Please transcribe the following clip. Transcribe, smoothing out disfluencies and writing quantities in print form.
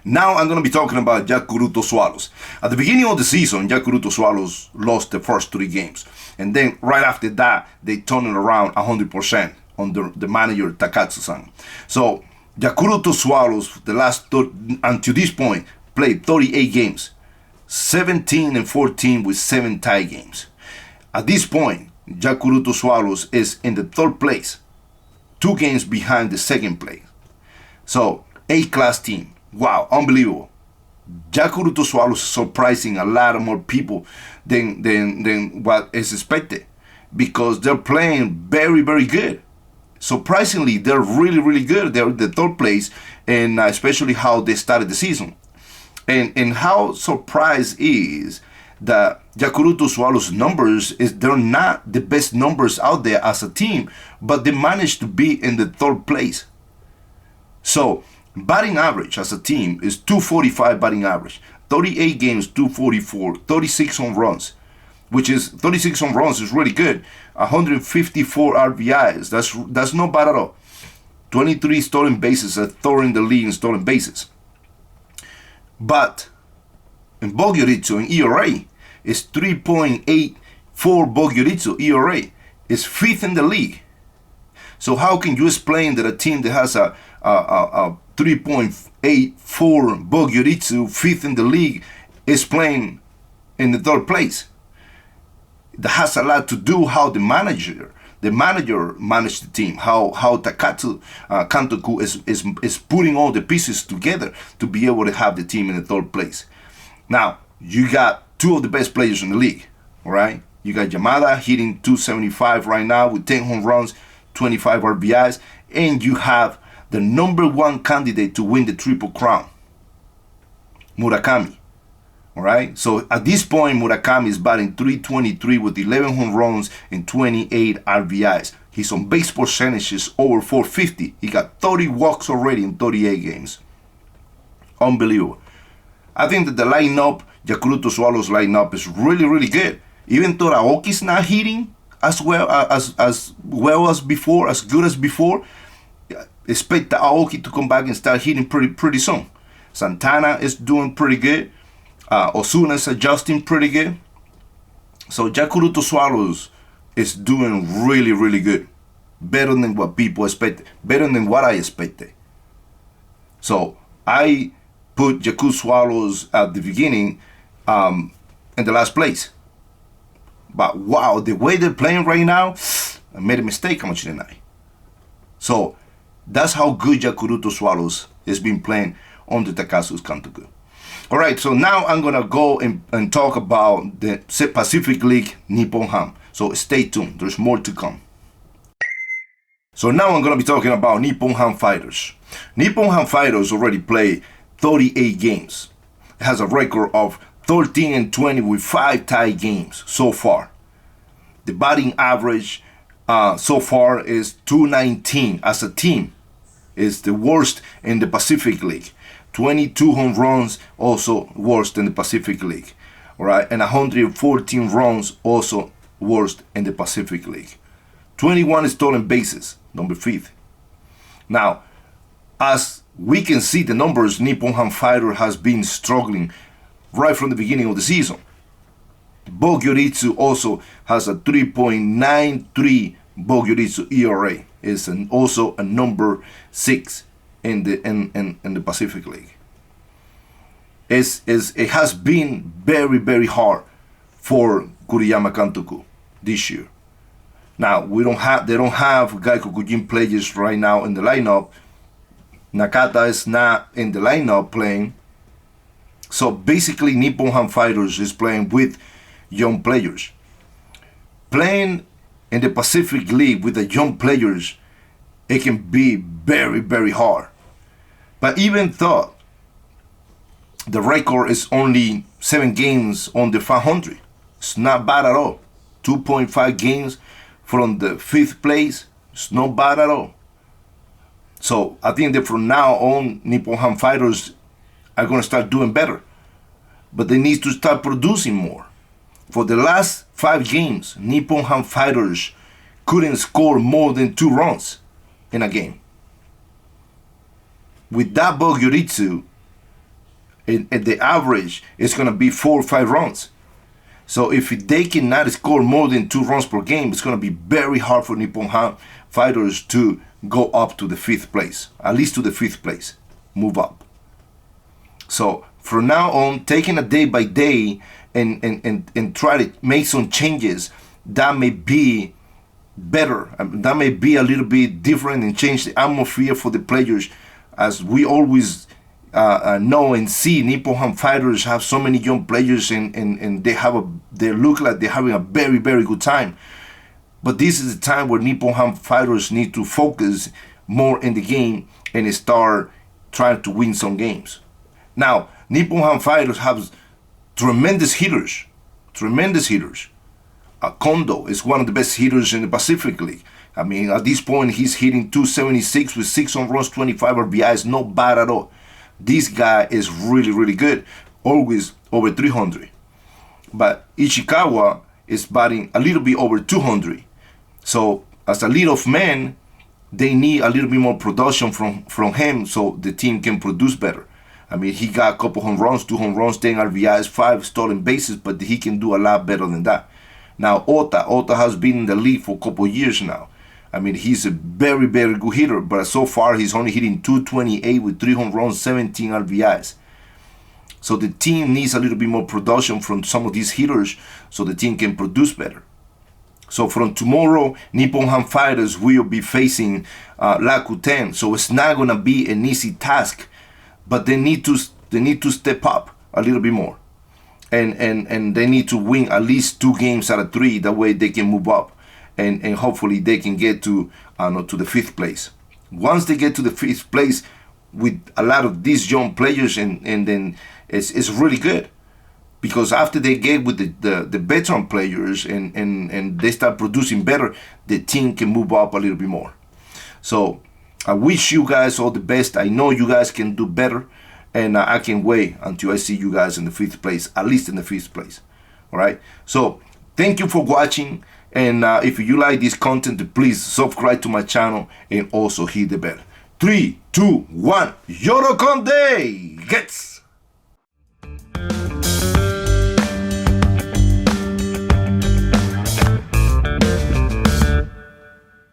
Now I'm going to be talking about Yakuruto Swallows. At the beginning of the season, Yakuruto Swallows lost the first 3 games. And then right after that, they turned it around 100% under the manager Takatsu-san. So Yakuruto Swallows, until this point, played 38 games, 17-14 with 7 tie games. At this point, Yakuruto Swallows is in the 3rd place, 2 games behind the 2nd place. So, A-class team. Wow, unbelievable. Yakuruto Swallows is surprising a lot more people than what is expected because they're playing very, very good. Surprisingly, they're really, really good. They're in the 3rd place, and especially how they started the season. And how surprised is that Yakuruto Swallows numbers they're not the best numbers out there as a team, but they managed to be in the 3rd place. So batting average as a team is 245 batting average, 38 games, 244, 36 home runs, which is 36 home runs is really good. 154 RBIs, that's not bad at all. 23 stolen bases, a 3rd in the league in stolen bases. But in Bogyuritsu, in ERA, is 3.84 Bogyuritsu ERA. Is 5th in the league. So how can you explain that a team that has a 3.84 Bogyuritsu, 5th in the league, is playing in the 3rd place? That has a lot to do how the manager managed the team, how Takatsu Kantoku is putting all the pieces together to be able to have the team in the 3rd place. Now, you got 2 of the best players in the league, all right? You got Yamada hitting 275 right now with 10 home runs, 25 RBIs, and you have the number 1 candidate to win the Triple Crown, Murakami. All right, so at this point, Murakami is batting .323 with 11 home runs and 28 RBIs. His on-base percentage is over .450. He got 30 walks already in 38 games. Unbelievable. I think that the lineup, Yakuruto Swallows lineup, is really, really good. Even though Aoki's not hitting as well as before, as good as before, expect the Aoki to come back and start hitting pretty soon. Santana is doing pretty good. Osuna is adjusting pretty good. So Yakuruto Swallows is doing really, really good. Better than what people expected. Better than what I expected. So I put Yakuruto Swallows at the beginning in the last place. But wow, the way they're playing right now, I made a mistake, how much didn't I? So that's how good Yakuruto Swallows has been playing under Takatsu Kantoku. All right, so now I'm going to go and talk about the Pacific League Nippon Ham. So stay tuned. There's more to come. So now I'm going to be talking about Nippon Ham Fighters. Nippon Ham Fighters already played 38 games. It has a record of 13-20 with 5 tie games so far. The batting average so far is 219 as a team. It's the worst in the Pacific League. 22 home runs, also worst in the Pacific League. All right, and 114 runs, also worst in the Pacific League. 21 stolen bases, number 5th. Now, as we can see the numbers, Nippon Ham Fighter has been struggling right from the beginning of the season. Bogyuritsu also has a 3.93 Bogyuritsu ERA. It's also a number 6 in the Pacific League. It has been very, very hard for Kuriyama Kantoku this year. Now they don't have Gaikokujin players right now in the lineup. Nakata is not in the lineup playing. So basically Nippon Ham Fighters is playing with young players. Playing in the Pacific League with the young players, it can be very, very hard. But even though the record is only 7 games on the 500, it's not bad at all. 2.5 games from the 5th place, it's not bad at all. So I think that from now on, Nippon Ham Fighters are going to start doing better. But they need to start producing more. For the last 5 games, Nippon Ham Fighters couldn't score more than 2 runs in a game. With that Bogyuritsu, and the average is going to be 4 or 5 runs. So if they cannot score more than 2 runs per game, it's going to be very hard for Nippon Ham Fighters to go up to the 5th place, at least to the 5th place, move up. So from now on, taking a day by day and try to make some changes, that may be better. That may be a little bit different and change the atmosphere for the players. As we always know and see, Nippon Ham Fighters have so many young players and they look like they're having a very, very good time. But this is the time where Nippon Ham Fighters need to focus more in the game and start trying to win some games. Now, Nippon Ham Fighters have tremendous hitters. Kondo is one of the best hitters in the Pacific League. I mean, at this point, he's hitting 276 with 6 home runs, 25 RBIs, not bad at all. This guy is really, really good, always over 300. But Ishikawa is batting a little bit over 200. So, as a leadoff man, they need a little bit more production from him so the team can produce better. I mean, he got a couple home runs, 2 home runs, 10 RBIs, 5 stolen bases, but he can do a lot better than that. Now, Ota has been in the league for a couple years now. I mean, he's a very, very good hitter, but so far he's only hitting 228 with 3 home runs, 17 RBIs. So the team needs a little bit more production from some of these hitters so the team can produce better. So from tomorrow, Nippon Ham Fighters will be facing Rakuten. So it's not going to be an easy task, but they need to step up a little bit more. And they need to win at least 2 games out of 3. That way they can move up. And hopefully they can get to the 5th place. Once they get to the 5th place with a lot of these young players, and then it's really good. Because after they get with the veteran players and they start producing better, the team can move up a little bit more. So I wish you guys all the best. I know you guys can do better. And I can't wait until I see you guys in the 5th place, at least in the 5th place. All right? So thank you for watching. And if you like this content, please subscribe to my channel and also hit the bell. 3, 2, 1, Yorokonde! Gets!